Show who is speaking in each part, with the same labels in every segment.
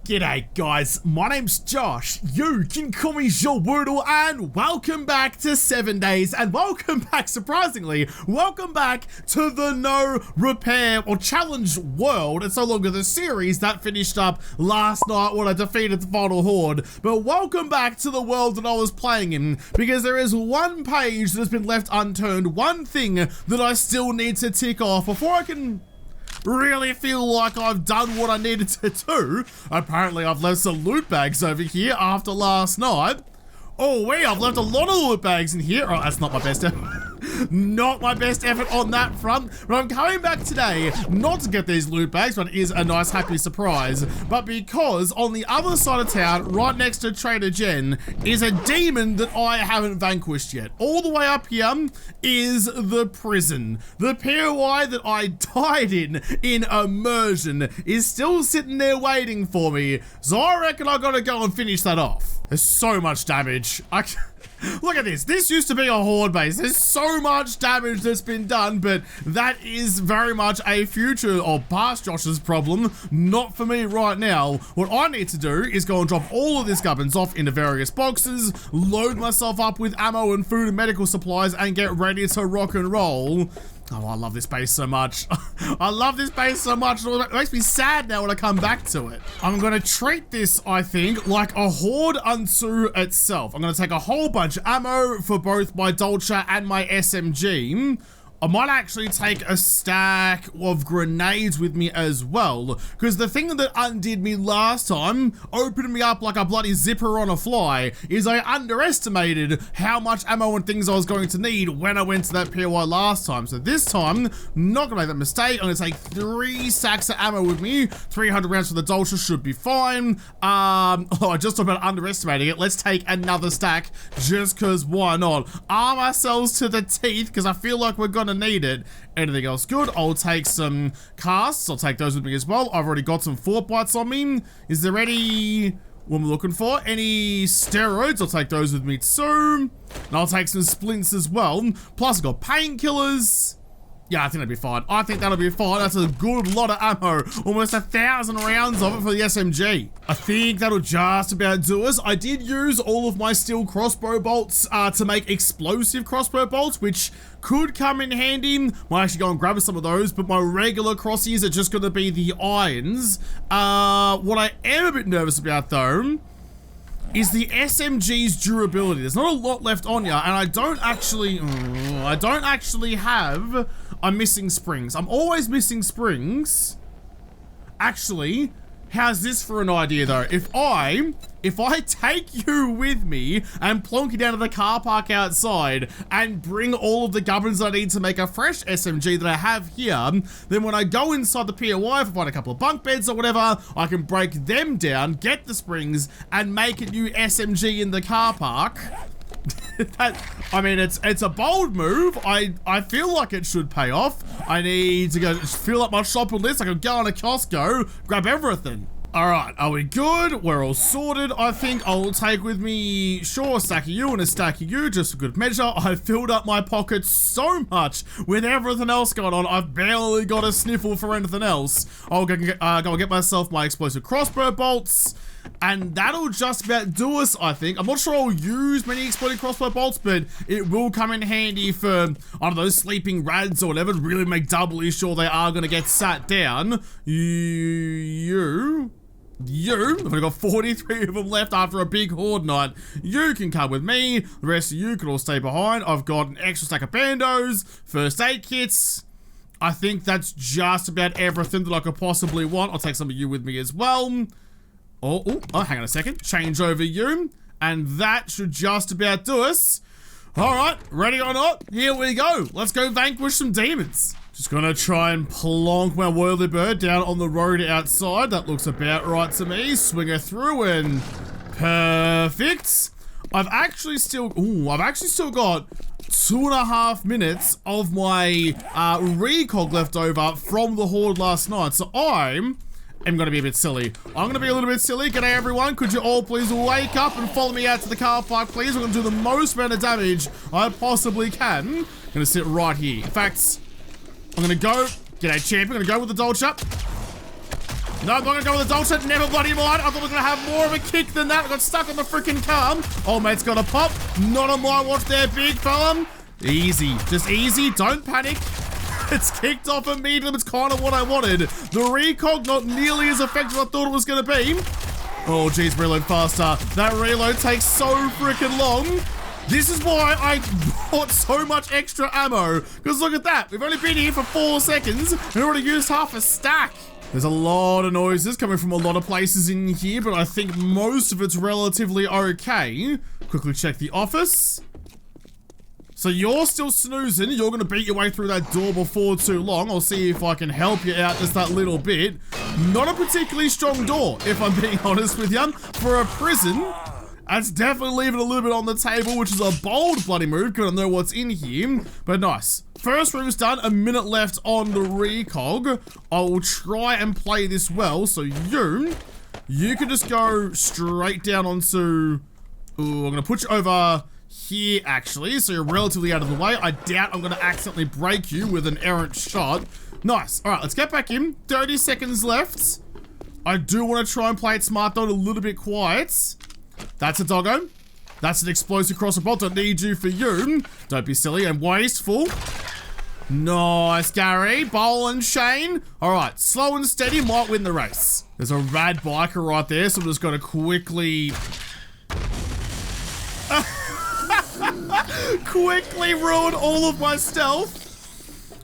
Speaker 1: G'day guys, my name's Josh, you can call me JaWoodle, and welcome back to 7 days, and welcome back, surprisingly, welcome back to the No Repair or Challenge world. It's no longer the series that finished up last night when I defeated the final horde, but welcome back to the world that I was playing in, because there is one page that has been left unturned, one thing that I still need to tick off before I can really feel like I've done what I needed to do. Apparently I've left some loot bags over here after last night. Oh wait, I've left a lot of loot bags in here. Oh, that's not my best effort. Not my best effort on that front, but I'm coming back today not to get these loot bags, but it is a nice happy surprise, but because on the other side of town, right next to Trader Jen, is a demon that I haven't vanquished yet. All the way up here is the prison. The POI that I died in immersion is still sitting there waiting for me, so I reckon I gotta go and finish that off. There's so much damage. Look at this. This used to be a horde base. There's so much damage that's been done, but that is very much a future or past Josh's problem, not for me right now. What I need to do is go and drop all of this gubbins off into various boxes, load myself up with ammo and food and medical supplies, and get ready to rock and roll. Oh, I love this base so much. I love this base so much. It makes me sad now when I come back to it. I'm gonna treat this, I think, like a horde unto itself. I'm gonna take a whole bunch of ammo for both my Dolce and my SMG. I might actually take a stack of grenades with me as well, because the thing that undid me last time, opened me up like a bloody zipper on a fly, is I underestimated how much ammo and things I was going to need when I went to that POI last time. So this time, not gonna make that mistake. I'm gonna take 3 sacks of ammo with me. 300 rounds for the Dolce should be fine. I just talked about underestimating it. Let's take another stack, just because why not? Arm ourselves to the teeth, because I feel like we're gonna need it. Anything else good? I'll take some casts. I'll take those with me as well. I've already got some fort bites on me. Is there any, what am I looking for? Any steroids? I'll take those with me too. And I'll take some splints as well. Plus I've got painkillers. Yeah, I think that'll be fine. I think that'll be fine. That's a good lot of ammo. Almost 1,000 rounds of it for the SMG. I think that'll just about do us. I did use all of my steel crossbow bolts to make explosive crossbow bolts, which could come in handy. Might actually go and grab some of those, but my regular crossies are just gonna be the irons. What I am a bit nervous about though, is the SMG's durability. There's not a lot left on you, and I don't actually have, I'm missing springs. I'm always missing springs. Actually, how's this for an idea though? If I take you with me and plonk you down to the car park outside and bring all of the gubbins I need to make a fresh SMG that I have here, then when I go inside the POI, if I find a couple of bunk beds or whatever, I can break them down, get the springs, and make a new SMG in the car park. I mean, it's a bold move. I feel like it should pay off. I need to go fill up my shopping list. I can go on a Costco, grab everything. All right, are we good? We're all sorted. I think I'll take with me, sure, a stack of you and a stack of you, just for good measure. I've filled up my pockets so much with everything else going on, I've barely got a sniffle for anything else. I'll go get myself my explosive crossbow bolts, and that'll just about do us, I think. I'm not sure I'll use many exploding crossbow bolts, but it will come in handy for, I don't know, sleeping rads or whatever, to really make doubly sure they are gonna get sat down. I've only got 43 of them left after a big horde night. You can come with me. The rest of you can all stay behind. I've got an extra stack of bandos, first aid kits. I think that's just about everything that I could possibly want. I'll take some of you with me as well. Oh, hang on a second. Change over you. And that should just about do us. All right, ready or not, here we go. Let's go vanquish some demons. Just gonna try and plonk my whirly bird down on the road outside. That looks about right to me. Swing her through and perfect. I've actually still got 2.5 minutes of my recog left over from the horde last night. So I'm gonna be a bit silly. I'm gonna be a little bit silly. G'day everyone. Could you all please wake up and follow me out to the car park, please? We're gonna do the most amount of damage I possibly can. I'm gonna sit right here. In fact, I'm gonna go, g'day champ, I'm gonna go with the Dolce. No, I'm not gonna go with the Dolce. Never bloody mind. I thought I was gonna have more of a kick than that. I got stuck on the freaking car. Old mate's got a pop. Not on my watch there, big fella. Easy. Just easy. Don't panic. It's kicked off immediately. It's kind of what I wanted. The recog not nearly as effective as I thought it was gonna be. Oh, geez, reload faster. That reload takes so freaking long. This is why I bought so much extra ammo. Because look at that. We've only been here for 4 seconds and already used half a stack. There's a lot of noises coming from a lot of places in here, but I think most of it's relatively okay. Quickly check the office. So you're still snoozing. You're going to beat your way through that door before too long. I'll see if I can help you out just that little bit. Not a particularly strong door, if I'm being honest with you. For a prison, that's definitely leaving a little bit on the table, which is a bold bloody move, because I know what's in here. But nice. First room's done. A minute left on the recog. I will try and play this well. So you can just go straight down onto... Ooh, I'm going to put you over... here actually, so you're relatively out of the way. I doubt I'm gonna accidentally break you with an errant shot. Nice. All right, let's get back in. 30 seconds left. I do want to try and play it smart though, a little bit quiet. That's a doggo. That's an explosive crosser bolt. Don't need you for you. Don't be silly and wasteful. Nice, Gary. Bowl and Shane. All right, slow and steady might win the race. There's a rad biker right there, so I'm just gonna quickly ruin all of my stealth.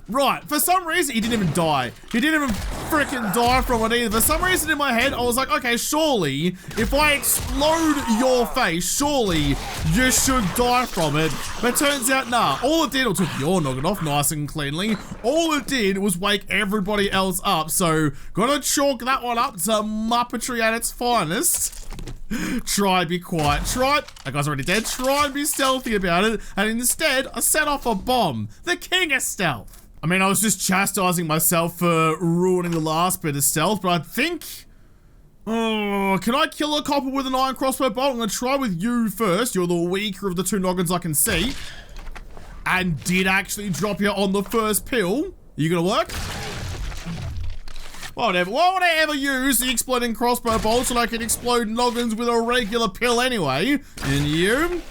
Speaker 1: Right, for some reason, he didn't even die. He didn't even freaking die from it either. For some reason in my head, I was like, okay, surely, if I explode your face, surely you should die from it. But turns out, nah. All it did, it took your noggin off nice and cleanly. All it did was wake everybody else up. So, gotta chalk that one up to Muppetry at its finest. Try be quiet. That guy's already dead. Try and be stealthy about it. And instead, I set off a bomb. The king of stealth. I mean, I was just chastising myself for ruining the last bit of stealth, but I think... Oh, can I kill a copper with an iron crossbow bolt? I'm going to try with you first. You're the weaker of the two noggins I can see. And did actually drop you on the first pill. Are you going to work? Whatever. Why would I ever use the exploding crossbow bolt so I can explode noggins with a regular pill anyway? And you?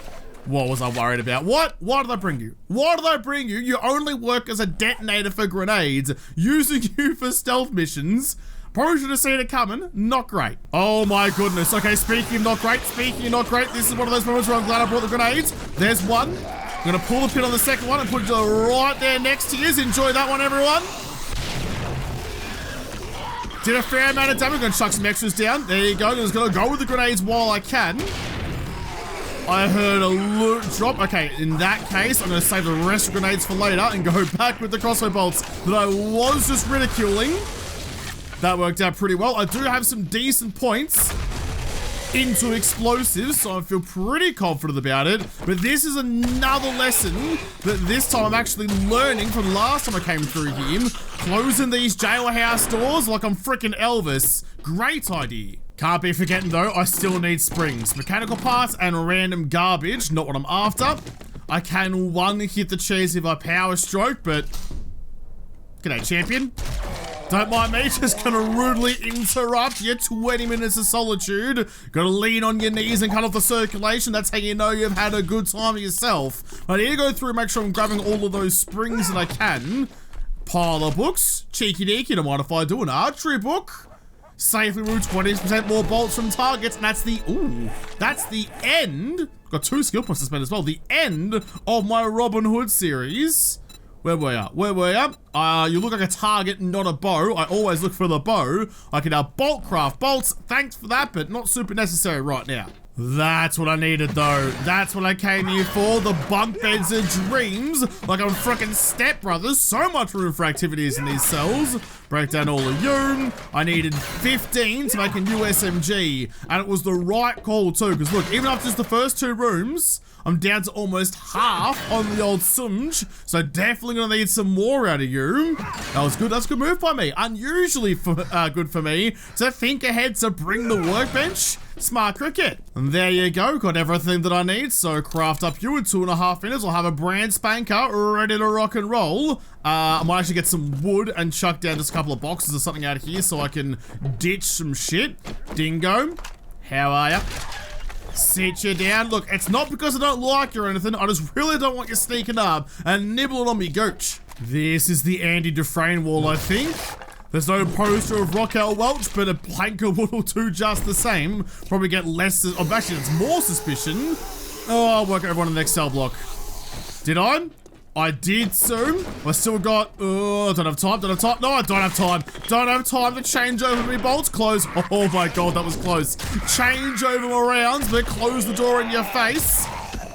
Speaker 1: What was I worried about? What? Why did I bring you? Why did I bring you? You only work as a detonator for grenades. Using you for stealth missions. Probably should have seen it coming. Not great. Oh my goodness. Okay, speaking of not great, this is one of those moments where I'm glad I brought the grenades. There's one. I'm gonna pull the pin on the second one and put it right there next to you. Enjoy that one, everyone. Did a fair amount of damage. I'm gonna chuck some extras down. There you go. I'm just gonna go with the grenades while I can. I heard a loot drop. Okay, in that case, I'm gonna save the rest of grenades for later and go back with the crossbow bolts that I was just ridiculing. That worked out pretty well. I do have some decent points into explosives, so I feel pretty confident about it. But this is another lesson that this time I'm actually learning from last time I came through here. Closing these jailhouse doors like I'm freaking Elvis. Great idea. Can't be forgetting though, I still need springs. Mechanical parts and random garbage, not what I'm after. I can one hit the cheese if I power stroke, but... G'day, champion. Don't mind me, just gonna rudely interrupt your 20 minutes of solitude. Gotta lean on your knees and cut off the circulation. That's how you know you've had a good time yourself. I need to go through and make sure I'm grabbing all of those springs that I can. Pile of books. Cheeky deeky, don't mind if I do an archery book. Safely remove 20% more bolts from targets, and that's the, that's the end. Got 2 skill points to spend as well. The end of my Robin Hood series. Where were ya? You look like a target, not a bow. I always look for the bow. I can now bolt craft bolts. Thanks for that, but not super necessary right now. That's what I needed though. That's what I came here for. The bunk beds of dreams. Like I'm frickin' Step Brothers. So much room for activities in these cells. Break down all of you. I needed 15 to make a new SMG. And it was the right call too. Because look, even after just the first 2 rooms, I'm down to almost half on the old Sunj. So definitely gonna need some more out of you. That was good. That's a good move by me. Unusually good for me to think ahead to bring the workbench Smart cricket. And there you go, got everything that I need. So craft up you in 2.5 minutes. I'll have a brand spanker ready to rock and roll. I might actually get some wood and chuck down just a couple of boxes or something out here so I can ditch some shit. Dingo, how are ya? Sit you down. Look, it's not because I don't like you or anything. I just really don't want you sneaking up and nibbling on me gooch. This is the Andy Dufresne wall, I think. There's no poster of Raquel Welch, but a plank of wood will do just the same. Probably get less, actually it's more suspicion. Oh, I'll work everyone in the next cell block. Did I? I did soon. I still got, don't have time, don't have time. No, I don't have time. Don't have time to change over me bolts. Close. Oh my God, that was close. Change over my rounds, but close the door in your face.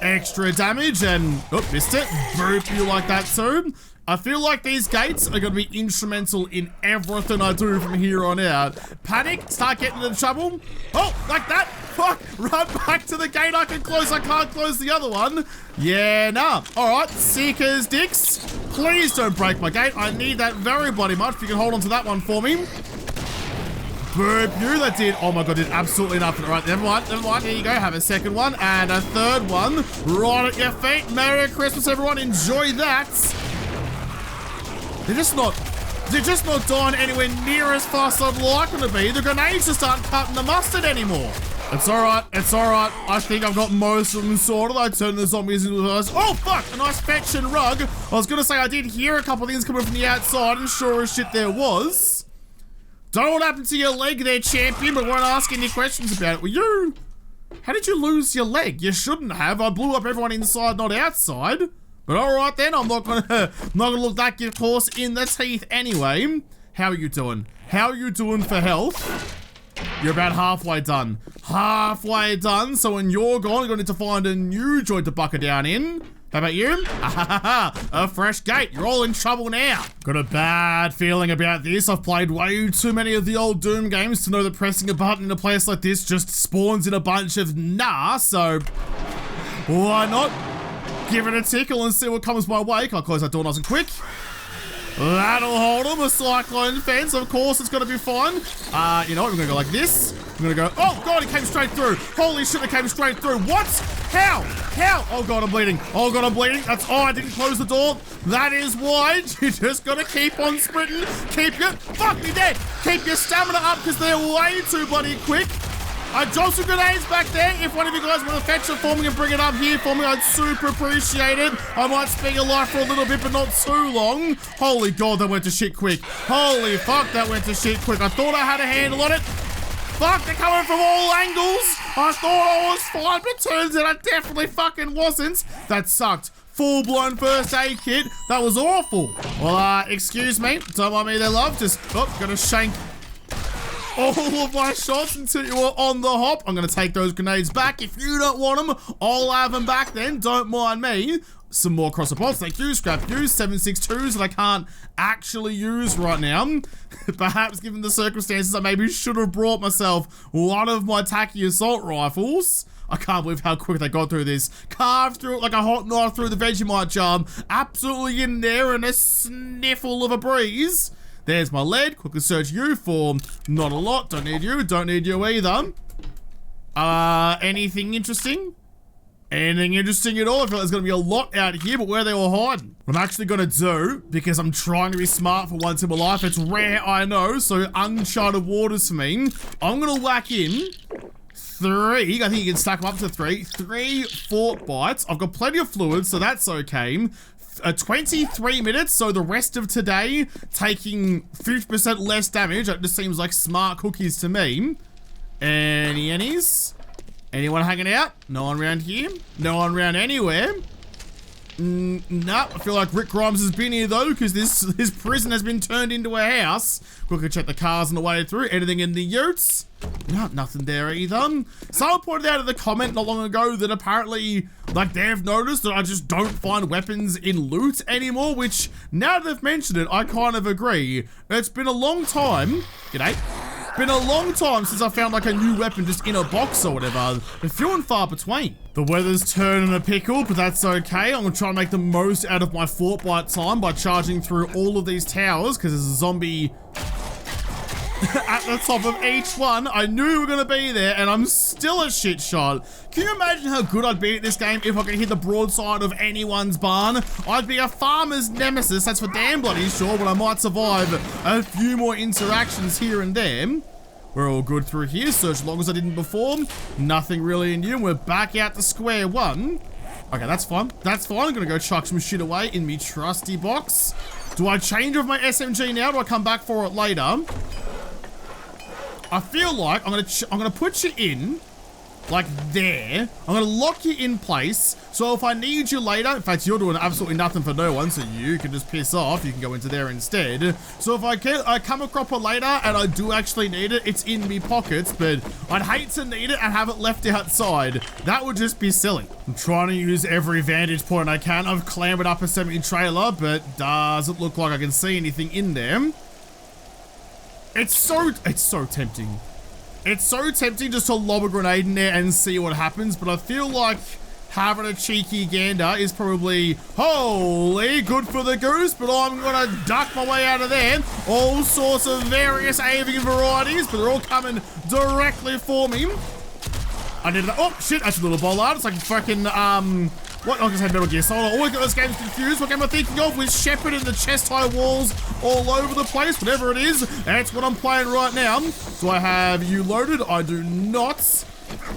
Speaker 1: Extra damage and, oh, missed it. Boop you like that too. I feel like these gates are going to be instrumental in everything I do from here on out. Panic, start getting into trouble. Oh, like that. Fuck, run back to the gate I can close. I can't close the other one. Yeah, nah. All right, Seekers dicks. Please don't break my gate. I need that very bloody much. If you can hold on to that one for me. Boop you, that did, oh my God, did absolutely nothing. All right, never mind, here you go. Have a second one and a third one. Right at your feet. Merry Christmas, everyone. Enjoy that. They're just not dying anywhere near as fast as I'd like them to be. The grenades just aren't cutting the mustard anymore. It's alright, it's alright. I think I've got most of them sorted. I turned the zombies into those. Oh fuck, a nice fetch and rug. I was gonna say I did hear a couple of things coming from the outside, and sure as shit there was. Don't know what happened to your leg there, champion, but won't ask any questions about it. Well, you, how did you lose your leg? You shouldn't have. I blew up everyone inside, not outside. But alright then, I'm not gonna look that gift horse in the teeth anyway. How are you doing? How are you doing for health? You're about halfway done. Halfway done, so when you're gone, you're gonna need to find a new joint to bucket down in. How about you? A fresh gate. You're all in trouble now. Got a bad feeling about this. I've played way too many of the old Doom games to know that pressing a button in a place like this just spawns in a bunch of nah, so why not? Give it a tickle and see what comes my way. I'll close that door nice and quick. That'll hold him. A cyclone fence, of course, it's gonna be fine. You know what? We're gonna go like this. We're gonna go, oh God, it came straight through. Holy shit, it came straight through. What? How? Oh God, I'm bleeding. Oh God, I'm bleeding. That's, oh, I didn't close the door. That is why you just gotta keep on sprinting. Keep your, fuck me dead. Keep your stamina up because they're way too bloody quick. I dropped some grenades back there. If one of you guys want to fetch it for me and bring it up here for me, I'd super appreciate it. I might spare your life for a little bit, but not too long. Holy God, that went to shit quick. Holy fuck, that went to shit quick. I thought I had a handle on it. Fuck, they're coming from all angles. I thought I was fine, but turns out I definitely fucking wasn't. That sucked. Full-blown first aid kit. That was awful. Well, excuse me. Don't mind me there, love. Just, gonna shank all of my shots until you are on the hop. I'm gonna take those grenades back. If you don't want them, I'll have them back then. Don't mind me. Some more crosser bolts, thank you. Scrap you. 7.62s that I can't actually use right now. Perhaps given the circumstances, I maybe should have brought myself one of my tacky assault rifles. I can't believe how quick they got through this. Carved through it like a hot knife through the Vegemite jar. Absolutely in there in a sniffle of a breeze. There's my lead. Quickly search you for not a lot. Don't need you. Don't need you either. Anything interesting? Anything interesting at all? I feel like there's going to be a lot out here, but where are they all hiding? What I'm actually going to do, because I'm trying to be smart for once in my life, it's rare, I know, so uncharted waters for me. I'm going to whack in 3, I think you can stack them up to 3 fort bites. I've got plenty of fluid, so that's okay. 23 minutes, so the rest of today taking 50% less damage. That just seems like smart cookies to me. Any's? Anyone hanging out? No one around here? No one around anywhere? Nah, I feel like Rick Grimes has been here though, because his prison has been turned into a house. Quickly check the cars on the way through. Anything in the utes? No, nothing there either. Someone pointed out in the comment not long ago that apparently, like, they've noticed that I just don't find weapons in loot anymore, which, now that they've mentioned it, I kind of agree. It's been a long time. G'day. Been a long time since I found like a new weapon just in a box or whatever. They're few and far between. The weather's turning a pickle, but that's okay. I'm gonna try and make the most out of my fort bite time by charging through all of these towers because there's a zombie at the top of each one. I knew you were going to be there, and I'm still a shit shot. Can you imagine how good I'd be at this game if I could hit the broadside of anyone's barn? I'd be a farmer's nemesis, that's for damn bloody sure, but I might survive a few more interactions here and there. We're all good through here, so as long as I didn't before, nothing really new. We're back out to square one. Okay, that's fine. That's fine. I'm going to go chuck some shit away in me trusty box. Do I change with my SMG now? Do I come back for it later? I feel like I'm gonna put you in, like there. I'm gonna lock you in place. So if I need you later, in fact, you're doing absolutely nothing for no one, so you can just piss off. You can go into there instead. So if I come across it later and I do actually need it, it's in me pockets, but I'd hate to need it and have it left outside. That would just be silly. I'm trying to use every vantage point I can. I've clambered up a semi-trailer, but doesn't look like I can see anything in there. It's so tempting. It's so tempting just to lob a grenade in there and see what happens, but I feel like having a cheeky gander is probably holy good for the goose, but I'm gonna duck my way out of there. All sorts of various avian varieties, but they're all coming directly for me. I did that. Oh shit, that's a little bollard. It's like fucking what? I just had Metal Gear Solid. I always get those games confused. What game am I thinking of with Shepard and the chest-high walls all over the place? Whatever it is, that's what I'm playing right now. Do I have you loaded? I do not.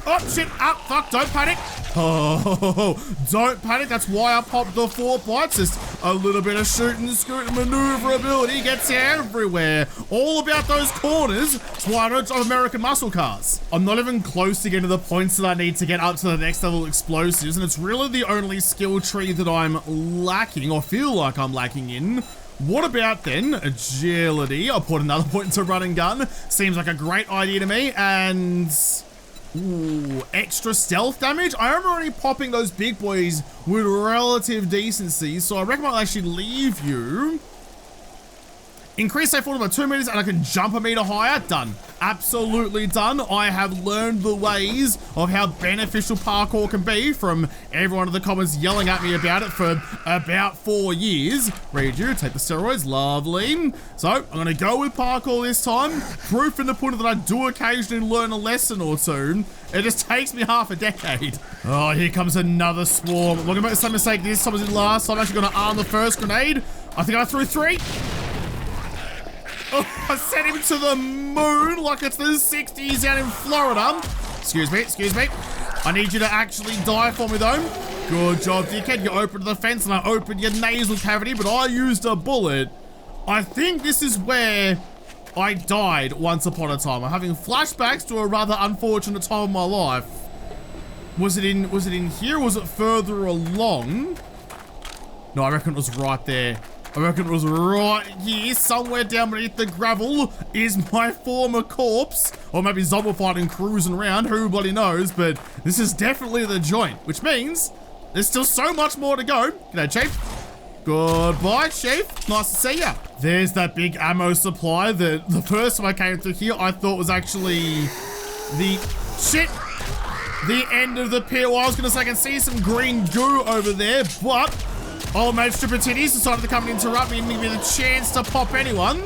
Speaker 1: Oh, shit. Ah, fuck. Don't panic. Oh, don't panic. That's why I popped the 4 bites. Just a little bit of shooting, scooting, maneuverability gets you everywhere. All about those corners. That's why I don't drive American muscle cars. I'm not even close to getting to the points that I need to get up to the next level explosives, and it's really the only skill tree that I'm lacking, or feel like I'm lacking in. What about then agility? I'll put another point into run and gun. Seems like a great idea to me, and ooh, extra stealth damage. I remember already popping those big boys with relative decency, so I reckon I'll actually leave you. Increase safe order by 2 meters and I can jump a meter higher. Done. Absolutely done. I have learned the ways of how beneficial parkour can be from everyone in the comments yelling at me about it for about 4 years. Read you, take the steroids, lovely. So I'm gonna go with parkour this time. Proof in the pudding that I do occasionally learn a lesson or two. It just takes me half a decade. Oh, here comes another swarm. I'm not gonna make the same mistake this time as I did last, so I'm actually gonna arm the first grenade. I think I threw 3. Oh, I sent him to the moon like it's the 60s out in Florida. Excuse me, excuse me. I need you to actually die for me though. Good job, dickhead. You opened the fence and I opened your nasal cavity, but I used a bullet. I think this is where I died once upon a time. I'm having flashbacks to a rather unfortunate time of my life. Was it in here or was it further along? No, I reckon it was right there. I reckon it was right here, somewhere down beneath the gravel is my former corpse. Or maybe zombified and cruising around, who bloody knows, but this is definitely the joint, which means there's still so much more to go. G'day, Chief. Goodbye, Chief. Nice to see ya. There's that big ammo supply that the first time I came through here, I thought was actually the end of the PO. I was gonna say I can see some green goo over there, but old mate Stripper Titties decided to come and interrupt me and give me the chance to pop anyone.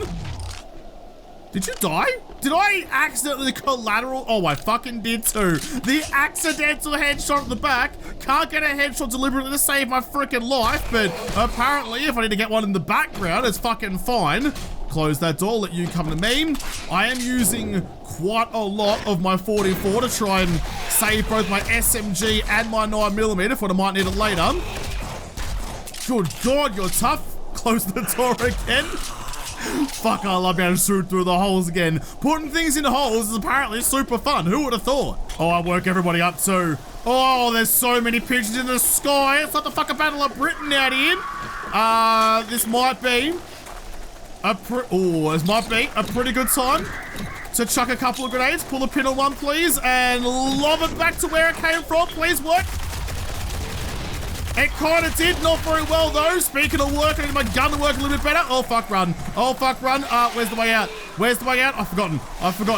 Speaker 1: Did you die? Did I accidentally collateral? Oh, I fucking did too. The accidental headshot at the back. Can't get a headshot deliberately to save my freaking life, but apparently if I need to get one in the background, it's fucking fine. Close that door, let you come to me. I am using quite a lot of my 44 to try and save both my SMG and my 9mm for when I might need it later. Good God, you're tough. Close the door again. Fuck, I love being able to shoot through the holes again. Putting things in holes is apparently super fun. Who would have thought? Oh, I woke everybody up too. Oh, there's so many pigeons in the sky. It's like the fucking Battle of Britain out here. This might be a pretty good time to chuck a couple of grenades. Pull the pin on one, please, and lob it back to where it came from. Please work. It kind of did, not very well though. Speaking of work, I need my gun to work a little bit better. Oh fuck, run. Oh fuck, run. Where's the way out? Where's the way out? I've forgotten.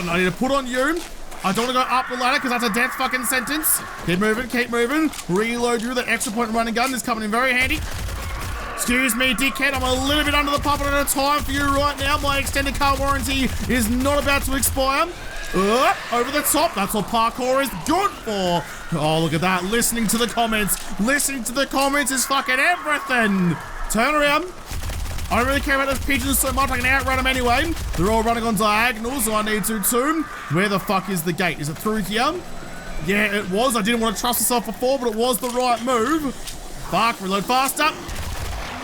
Speaker 1: I need to put on you. I don't want to go up the ladder because that's a death fucking sentence. Keep moving, keep moving. Reload you. That extra point running gun is coming in very handy. Excuse me, dickhead, I'm a little bit under the pump at a time for you right now. My extended car warranty is not about to expire. Over the top, that's what parkour is good for. Oh, look at that, listening to the comments. Listening to the comments is fucking everything. Turn around. I don't really care about those pigeons so much, I can outrun them anyway. They're all running on diagonals, so I need to too. Where the fuck is the gate? Is it through here? Yeah, it was. I didn't want to trust myself before, but it was the right move. Fuck, reload faster.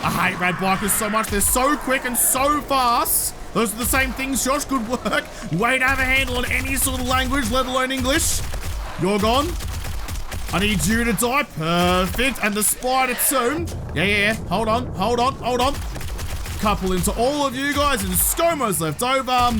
Speaker 1: I hate rad bikers so much. They're so quick and so fast. Those are the same things, Josh. Good work. Way to have a handle on any sort of language, let alone English. You're gone. I need you to die. Perfect. And the spider too. Yeah. Hold on. Couple into all of you guys, and ScoMo's left over.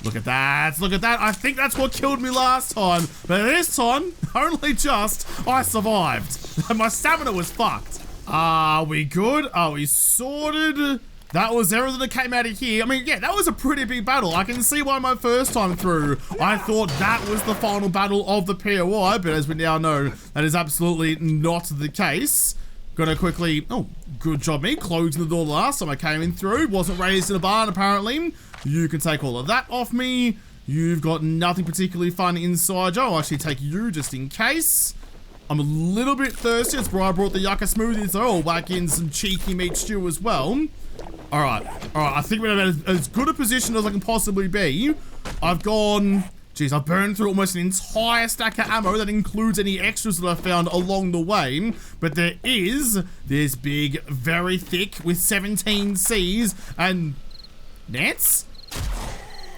Speaker 1: Look at that. I think that's what killed me last time. But this time, only just, I survived. My stamina was fucked. Are we good? Are we sorted? That was everything that came out of here. I mean, yeah, that was a pretty big battle. I can see why my first time through, I thought that was the final battle of the POI, but as we now know, that is absolutely not the case. Gonna quickly, oh, good job me, closing the door last time I came in through. Wasn't raised in a barn, apparently. You can take all of that off me. You've got nothing particularly fun inside you. I'll actually take you just in case. I'm a little bit thirsty. That's why I brought the yucca smoothies. So I'll whack in some cheeky meat stew as well. All right. I think we're in as good a position as I can possibly be. I've gone... Jeez, I've burned through almost an entire stack of ammo. That includes any extras that I found along the way. But there is this big, very thick with 17 Cs and Nance.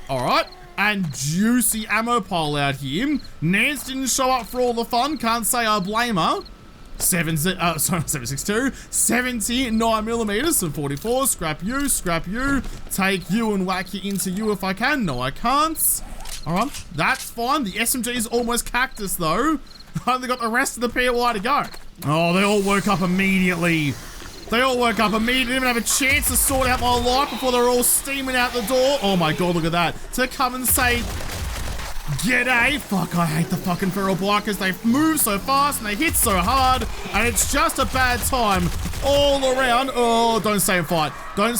Speaker 1: All right. And juicy ammo pile out here. Nance didn't show up for all the fun. Can't say I blame her. 7.62, 79mm, some 44. Scrap you. Take you and whack you into you if I can. No, I can't. All right, that's fine. The SMG is almost cactus though. I only got the rest of the POI to go. Oh, they all woke up immediately. Didn't even have a chance to sort out my life before they're all steaming out the door. Oh my god, look at that. To come and say, g'day. Fuck, I hate the fucking feral bikers. They move so fast and they hit so hard, and it's just a bad time all around. Oh, don't stay and fight. Run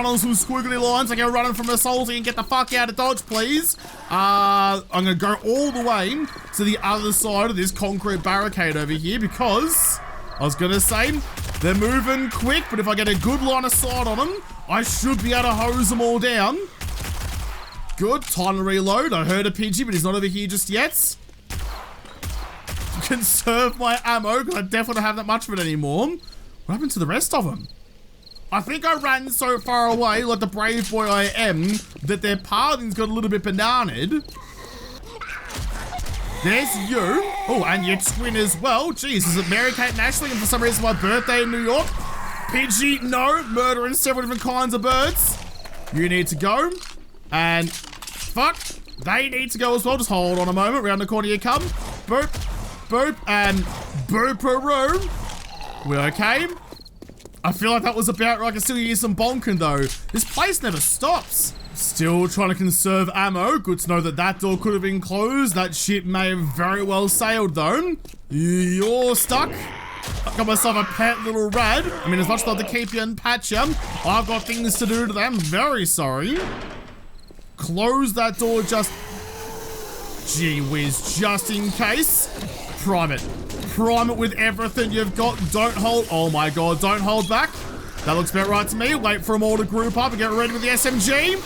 Speaker 1: on some squiggly lines like you're running from a salty and get the fuck out of Dodge, please. I'm gonna go all the way to the other side of this concrete barricade over here because I was gonna say they're moving quick, but if I get a good line of sight on them, I should be able to hose them all down. Good, time to reload. I heard a Pidgey, but he's not over here just yet. Conserve my ammo, because I definitely don't have that much of it anymore. What happened to the rest of them? I think I ran so far away, like the brave boy I am, that their pathing's got a little bit bananaed. There's you. Oh, and your twin as well. Jeez, is it Mary Kate and Ashley? And for some reason, my birthday in New York. Pidgey, no. Murdering several different kinds of birds. You need to go. And fuck, they need to go as well. Just hold on a moment. Round the corner you come. Boop, boop, and boop-a-roo. We're okay. I feel like that was about right. I can still hear some bonking though. This place never stops. Still trying to conserve ammo. Good to know that that door could have been closed. That ship may have very well sailed though. You're stuck. I got myself a pet little rad. I mean, as much as I'd love to keep you and patch you, I've got things to do to them. Very sorry. Close that door just... Gee whiz, just in case. Prime it. Prime it with everything you've got. Don't hold... Oh my god, don't hold back. That looks about right to me. Wait for them all to group up and get ready with the SMG.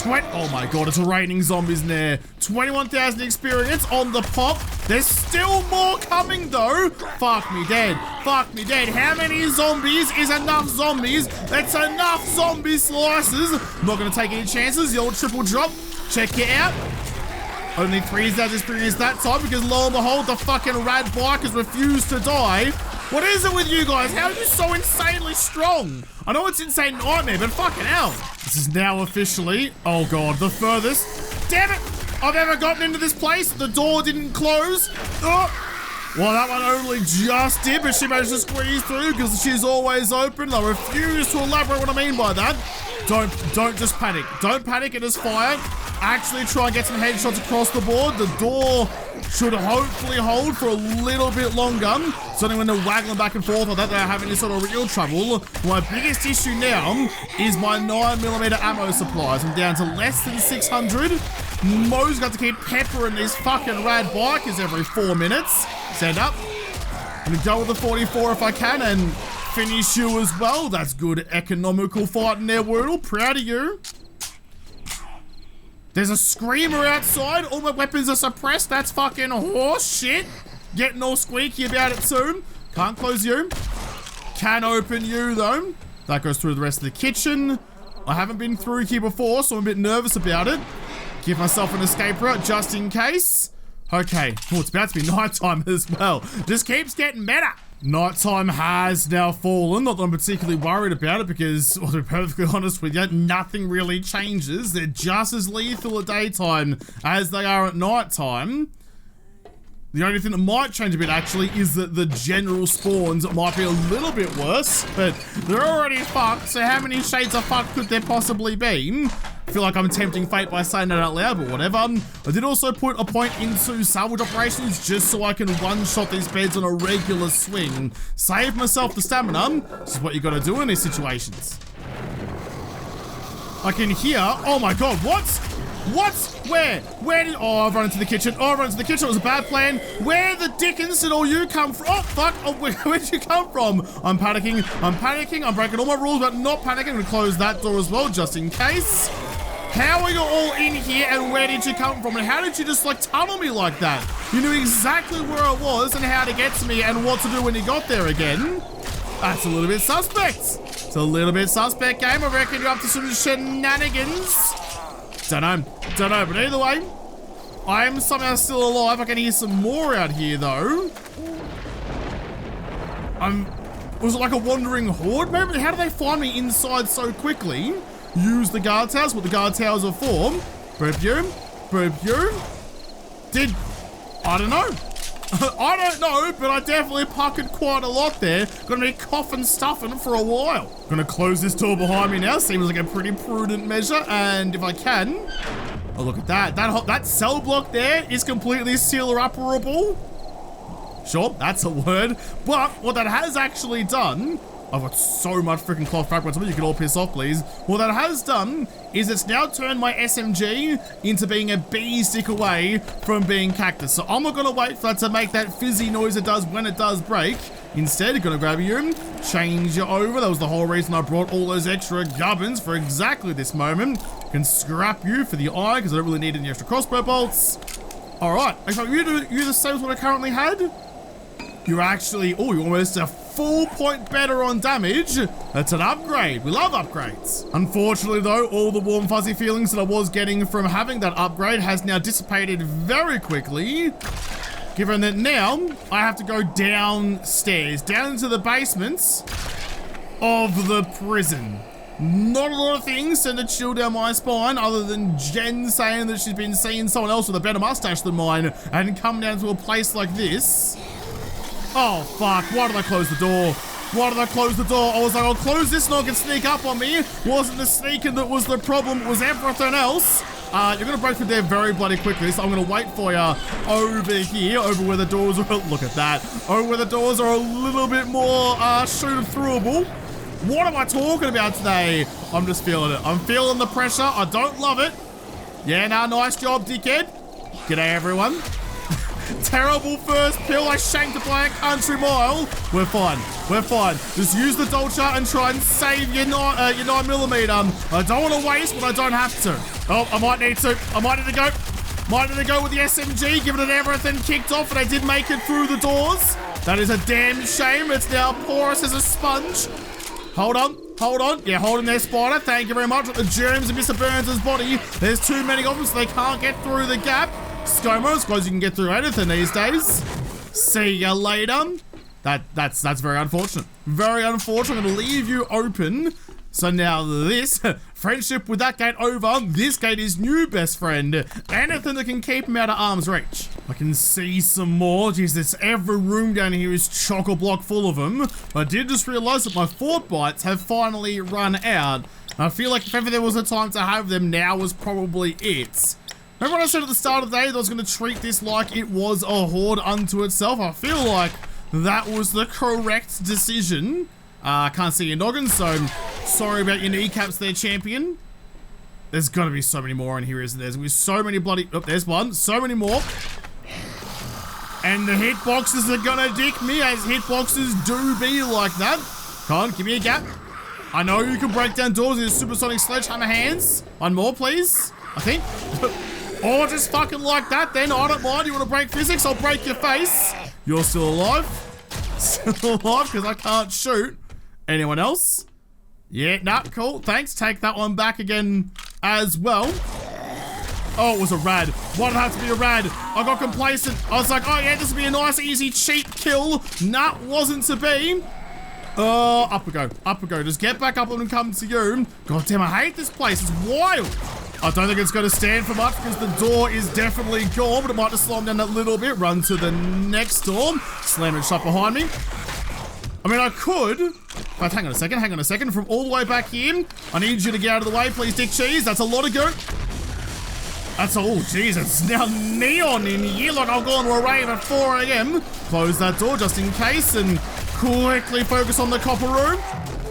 Speaker 1: Oh my god, it's raining zombies in there. 21,000 experience on the pop. There's still more coming though. Fuck me dead. How many zombies is enough zombies? That's enough zombie slices. I'm not gonna take any chances. The old triple drop. Check it out. Only 3,000 experience that time because lo and behold, the fucking rad bikers refuse to die. What is it with you guys? How are you so insanely strong? I know it's Insane Nightmare, but fucking hell. This is now officially, oh god, the furthest, damn it, I've ever gotten into this place. The door didn't close. Oh. Well, that one only just did, but she managed to squeeze through because she's always open. I refuse to elaborate what I mean by that. Don't just panic. Don't panic, it is fire. actually try and get some headshots across the board. The door should hopefully hold for a little bit longer. Certainly when they're waggling back and forth, I thought they're having this sort of real trouble. My biggest issue now is my 9mm ammo supplies. I'm down to less than 600. Mo's got to keep peppering these fucking rad bikers every 4 minutes. Stand up. I'm gonna go with the 44 if I can and finish you as well. That's good economical fighting there, JaWoodle. Proud of you. There's a screamer outside. All my weapons are suppressed. That's fucking horse shit. Getting all squeaky about it soon. Can't close you. Can open you though. That goes through the rest of the kitchen. I haven't been through here before, so I'm a bit nervous about it. Give myself an escape route just in case. Okay. Oh, it's about to be nighttime as well. Just keeps getting better. Nighttime has now fallen. Not that I'm particularly worried about it because, well, to be perfectly honest with you, nothing really changes. They're just as lethal at daytime as they are at nighttime. The only thing that might change a bit actually is that the general spawns might be a little bit worse, but they're already fucked, so how many shades of fuck could there possibly be? I feel like I'm tempting fate by saying that out loud, but whatever. I did also put a point into salvage operations just so I can one-shot these beds on a regular swing. Save myself the stamina. This is what you gotta do in these situations. I can hear, oh my god, what? What? Where? Where did, oh, I've run into the kitchen. Oh, I've run into the kitchen. It was a bad plan. Where the dickens did all you come from? Oh, fuck. Oh, where'd you come from? I'm panicking. I'm panicking. I'm breaking all my rules about not panicking. I'm gonna close that door as well, just in case. How are you all in here and where did you come from? And how did you just like tunnel me like that? You knew exactly where I was and how to get to me and what to do when you got there again. That's a little bit suspect. It's a little bit suspect, game. I reckon you're up to some shenanigans. Don't know, but either way, I am somehow still alive. I can hear some more out here though. Was it like a wandering horde maybe? How do they find me inside so quickly? Use the guard towers, what the guard towers are for. Boop you. I don't know. I don't know, but I definitely puckered quite a lot there. Gonna be coughing stuffing for a while. Gonna close this door behind me now. Seems like a pretty prudent measure. And if I can, oh look at that. That cell block there is completely sealer-upperable. Sure, that's a word. But what that has actually done, I've got so much freaking cloth fragments. You can all piss off, please. What that has done is it's now turned my SMG into being a bee stick away from being cactus. So I'm not gonna wait for that to make that fizzy noise it does when it does break. Instead, you're gonna grab you, change you over. That was the whole reason I brought all those extra gubbins for exactly this moment. Can scrap you for the eye because I don't really need any extra crossbow bolts. All right, actually, you the same as what I currently had. You're actually, oh, you're almost a full point better on damage. That's an upgrade. We love upgrades. Unfortunately though, all the warm fuzzy feelings that I was getting from having that upgrade has now dissipated very quickly. Given that now I have to go downstairs, down into the basements of the prison. Not a lot of things send a chill down my spine other than Jen saying that she's been seeing someone else with a better mustache than mine and come down to a place like this. Oh, fuck. Why did I close the door? Why did I close the door? I was like, I'll close this and I can sneak up on me. Wasn't the sneaking that was the problem. It was everything else. You're going to break through there very bloody quickly, so I'm going to wait for you over here, over where the doors are. Look at that. Over where the doors are a little bit more shoot-throughable. What am I talking about today? I'm just feeling it. I'm feeling the pressure. I don't love it. Yeah, nah, nice job, dickhead. G'day, everyone. Terrible first pill. I shanked it by a country mile. We're fine. We're fine. Just use the Dolce and try and save your 9mm. I don't want to waste, but I don't have to. Oh, I might need to. I might need to go. Might need to go with the SMG, given that everything kicked off and I did make it through the doors. That is a damn shame. It's now porous as a sponge. Hold on. Hold on. Yeah, hold in there, Spider. Thank you very much. The germs in Mr. Burns' body. There's too many of them, so they can't get through the gap. ScoMo, suppose you can get through anything these days. See ya later. That's very unfortunate. Very unfortunate. I'm gonna leave you open. So now this friendship with that gate over. This gate is new, best friend. Anything that can keep him out of arm's reach. I can see some more. Jesus, every room down here is chock-a-block full of them. I did just realize that my fort bites have finally run out. I feel like if ever there was a time to have them, now was probably it. Remember what I said at the start of the day that I was going to treat this like it was a horde unto itself? I feel like that was the correct decision. I can't see your noggin, so sorry about your kneecaps there, champion. There's got to be so many more in here, isn't there? There's going to be so many bloody... Oh, there's one. So many more. And the hitboxes are going to dick me, as hitboxes do be like that. Come on, give me a gap. I know you can break down doors with your supersonic sledgehammer hands. One more, please. I think. Or just fucking like that then. I don't mind. You want to break physics? I'll break your face. You're still alive. Still alive because I can't shoot. Anyone else? Yeah, nah, cool. Thanks. Take that one back again as well. Oh, it was a rad. Why did it have to be a rad? I got complacent. I was like, oh yeah, this will be a nice, easy, cheap kill. Nah, wasn't to be. Up we go. Up we go. Just get back up and come to you. God damn, I hate this place. It's wild. I don't think it's going to stand for much because the door is definitely gone, but it might just slow them down that little bit. Run to the next door. Slam it shut behind me. I mean, I could. But hang on a second. From all the way back here, I need you to get out of the way, please, Dick Cheese. That's a lot of goat. That's all. Jeez, it's now neon in here. Like I'll go into a rave at 4 a.m. Close that door just in case and quickly focus on the copper room.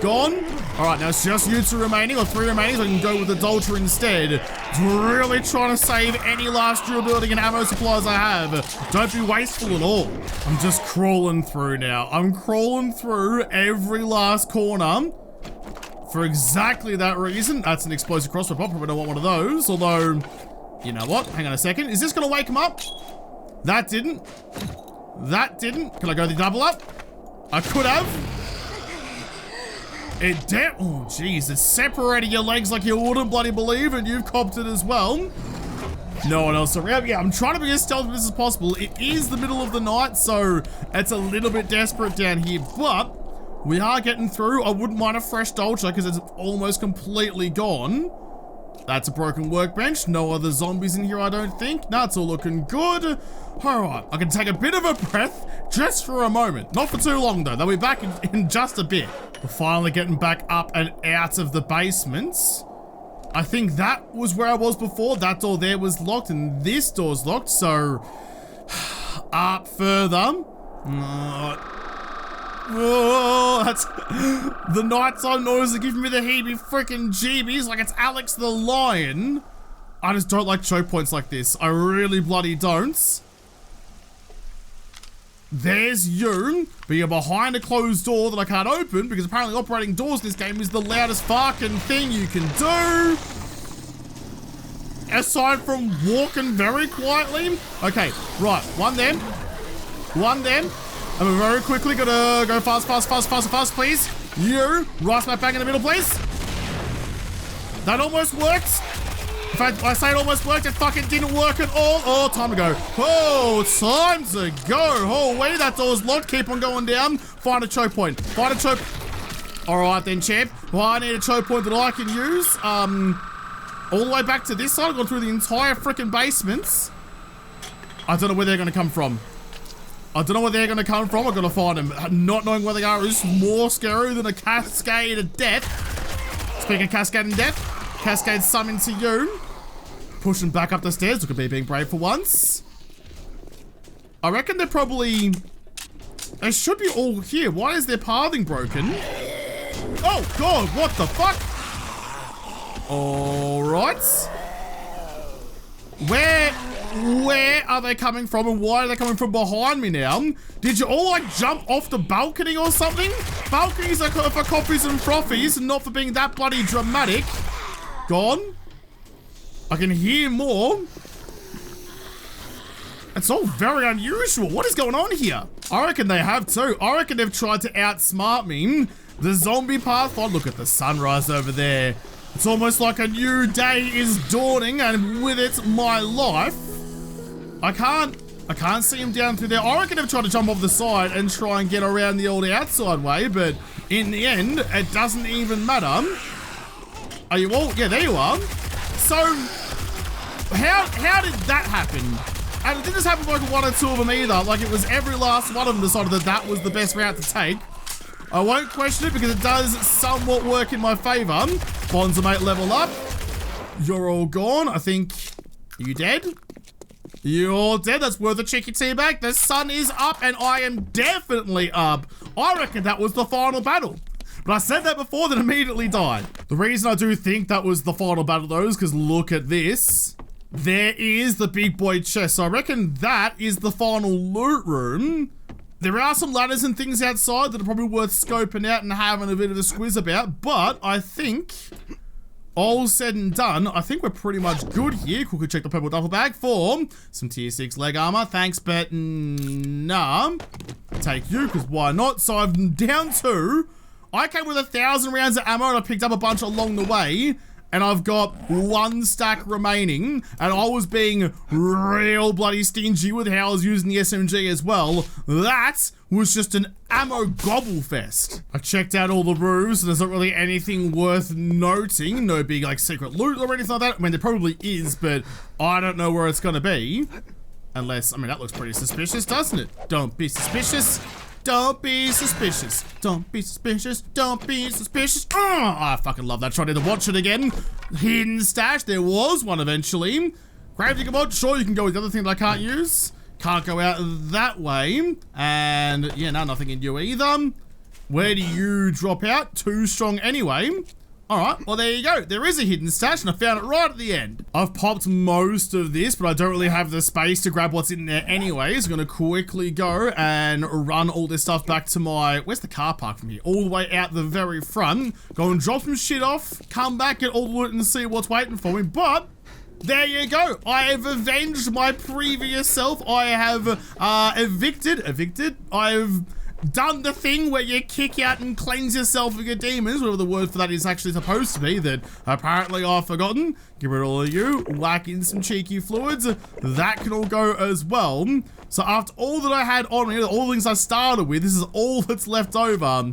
Speaker 1: Gone. All right, now it's just you two remaining, or 3 remaining, so I can go with the Dolter instead. Really trying to save any last durability and ammo supplies I have. Don't be wasteful at all. I'm just crawling through now. I'm crawling through every last corner for exactly that reason. That's an explosive crossbow pop. Probably don't want one of those, although, you know what? Hang on a second. Is this going to wake him up? That didn't. That didn't. Can I go the double up? I could have. It did. Oh, jeez. It separated your legs like you wouldn't bloody believe, and you've copped it as well. No one else around. Yeah, I'm trying to be as stealthy as possible. It is the middle of the night, so it's a little bit desperate down here, but we are getting through. I wouldn't mind a fresh Dolce because it's almost completely gone. That's a broken workbench. No other zombies in here, I don't think. No, it's all looking good. All right, I can take a bit of a breath just for a moment. Not for too long, though. They'll be back in just a bit. We're finally getting back up and out of the basements. I think that was where I was before. That door there was locked, and this door's locked, so up further. Oh, that's the nighttime noise are giving me the heebie freaking jeebies like it's Alex the Lion. I just don't like choke points like this. I really bloody don't. There's you, but you're behind a closed door that I can't open because apparently operating doors in this game is the loudest fucking thing you can do. Aside from walking very quietly. Okay, right, one them. And we're very quickly gonna go fast, please. You, right smack bang in the middle, please. That almost worked. In fact, I say it almost worked, it fucking didn't work at all. Oh, time to go. Oh, time to go. Oh, wait, that door's locked. Keep on going down. Find a choke point. Find a choke. All right then, champ. Well, I need a choke point that I can use. All the way back to this side. I've gone through the entire freaking basements. I don't know where they're gonna come from. I've got to find them. Not knowing where they are is more scary than a cascade of death. Speaking of cascade and death, cascade summon to you. Pushing back up the stairs. Look at me being brave for once. I reckon they're probably... They should be all here. Why is their pathing broken? Oh, God, what the fuck? All right. Where are they coming from and why are they coming from behind me now? Did you all like jump off the balcony or something? Balconies are for coffees and frothies and not for being that bloody dramatic. Gone. I can hear more. It's all very unusual. What is going on here? I reckon they have too. I reckon they've tried to outsmart me. The zombie pathfinder. Look at the sunrise over there. It's almost like a new day is dawning and with it my life. I can't see him down through there. I reckon they've tried to jump off the side and try and get around the old outside way, but in the end, it doesn't even matter. Are you all? Yeah, there you are. So, how did that happen? And it didn't just happen like one or two of them either. Like it was every last one of them decided that that was the best route to take. I won't question it because it does somewhat work in my favor. Bonza mate, level up. You're all gone. I think, are you dead? You're all dead. That's worth a cheeky teabag. The sun is up and I am definitely up. I reckon that was the final battle. But I said that before, then immediately died. The reason I do think that was the final battle though is because look at this. There is the big boy chest. So I reckon that is the final loot room. There are some ladders and things outside that are probably worth scoping out and having a bit of a squiz about. But I think, all said and done, I think we're pretty much good here. Quickly check the purple duffel bag for some tier 6 leg armor. Thanks, but nah. Take you, because why not? So I'm down to, I came with 1,000 rounds of ammo and I picked up a bunch along the way. And I've got 1 stack remaining. And I was being real bloody stingy with how I was using the SMG as well. That was just an ammo gobble fest. I checked out all the roofs and there's not really anything worth noting. No big like secret loot or anything like that. I mean, there probably is, but I don't know where it's gonna be. Unless, I mean, that looks pretty suspicious, doesn't it? Don't be suspicious. Don't be suspicious. Don't be suspicious. Don't be suspicious. Oh, I fucking love that. Tried to watch it again. Hidden stash. There was one eventually. Grave digger mod. Sure, you can go with the other thing that I can't use. Can't go out that way. And yeah, no, nothing in you either. Where do you drop out? Too strong anyway. All right, well, there you go. There is a hidden stash, and I found it right at the end. I've popped most of this, but I don't really have the space to grab what's in there anyways. I'm gonna quickly go and run all this stuff back to my, where's the car park from here? All the way out the very front. Go and drop some shit off, come back, get all the loot and see what's waiting for me. But there you go. I have avenged my previous self. I have evicted. I've done the thing where you kick out and cleanse yourself of your demons, whatever the word for that is actually supposed to be, that apparently I've forgotten. Give it all of you, whack in some cheeky fluids. That can all go as well. So after all that I had on me, all the things I started with, this is all that's left over.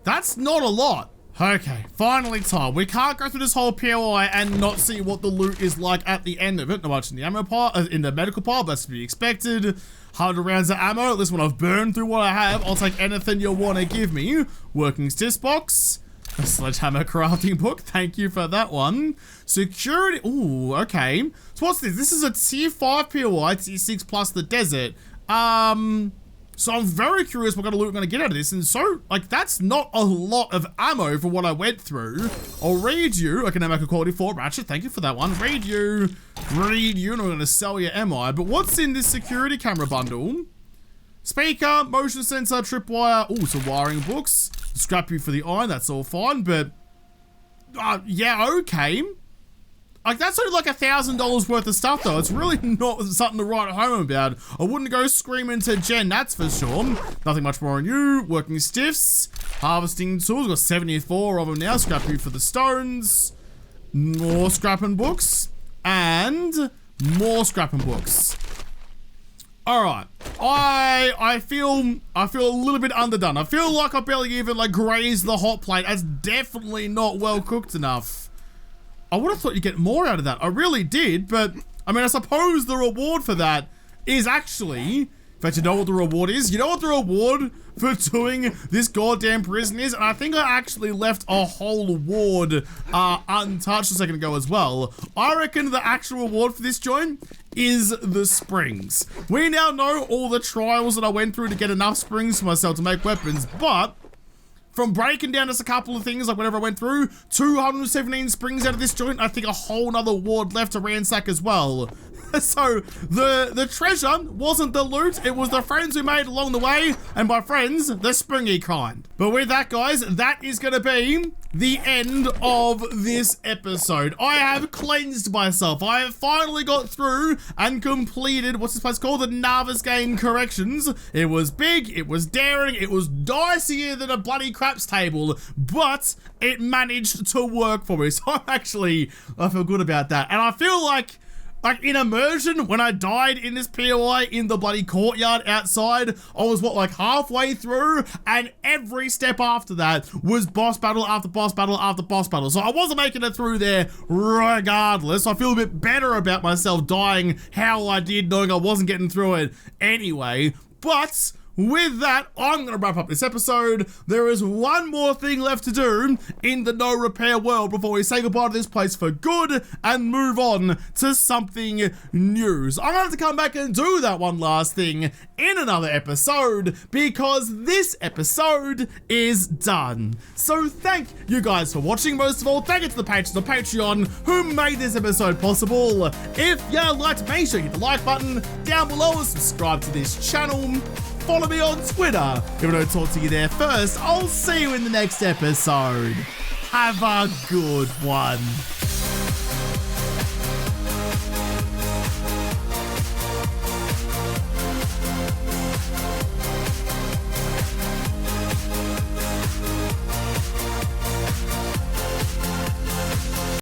Speaker 1: That's not a lot. Okay, finally time. We can't go through this whole POI and not see what the loot is like at the end of it. Not much in the ammo pile, in the medical pile, but that's to be expected. 100 rounds of ammo. At least when I've burned through what I have, I'll take anything you'll want to give me. Working stiff box. A sledgehammer crafting book. Thank you for that one. Security. Ooh, okay. So what's this? This is a tier 5 POI, tier 6 plus the desert. So I'm very curious what kind of loot I'm going to get out of this. And so, like, that's not a lot of ammo for what I went through. I'll read you. I can now make a quality 4 ratchet. Thank you for that one. Read you, and I'm going to sell you MI. But what's in this security camera bundle? Speaker, motion sensor, tripwire. Oh, some wiring books. Scrap you for the iron. That's all fine. But, yeah, okay. Like, that's only like $1,000 worth of stuff, though. It's really not something to write home about. I wouldn't go screaming to Jen, that's for sure. Nothing much more on you. Working stiffs. Harvesting tools. Got 74 of them now. Scrap you for the stones. More scrapping books. And more scrapping books. Alright. I feel a little bit underdone. I feel like I barely even, like, grazed the hot plate. That's definitely not well cooked enough. I would have thought you'd get more out of that. I really did, but I mean, I suppose the reward for that is actually, in fact, you know what the reward is? You know what the reward for doing this goddamn prison is? And I think I actually left a whole ward untouched a second ago as well. I reckon the actual reward for this joint is the springs. We now know all the trials that I went through to get enough springs for myself to make weapons, but from breaking down just a couple of things, like whatever I went through, 217 springs out of this joint, I think a whole nother ward left to ransack as well. So, the treasure wasn't the loot, it was the friends we made along the way, and by friends, the springy kind. But with that, guys, that is gonna be the end of this episode. I have cleansed myself. I have finally got through and completed, what's this place called? The Navezgane Corrections. It was big, it was daring, it was dicier than a bloody craps table, but it managed to work for me. So I feel good about that. And I feel like in immersion, when I died in this POI in the bloody courtyard outside, I was like halfway through, and every step after that was boss battle after boss battle after boss battle. So I wasn't making it through there regardless. I feel a bit better about myself dying how I did, knowing I wasn't getting through it anyway. But with that, I'm going to wrap up this episode. There is one more thing left to do in the no repair world before we say goodbye to this place for good and move on to something new. So I'm going to have to come back and do that one last thing in another episode because this episode is done. So thank you guys for watching. Most of all, thank you to the patrons on Patreon who made this episode possible. If you liked, make sure you hit the like button down below and subscribe to this channel. Follow me on Twitter. If I don't talk to you there first, I'll see you in the next episode. Have a good one.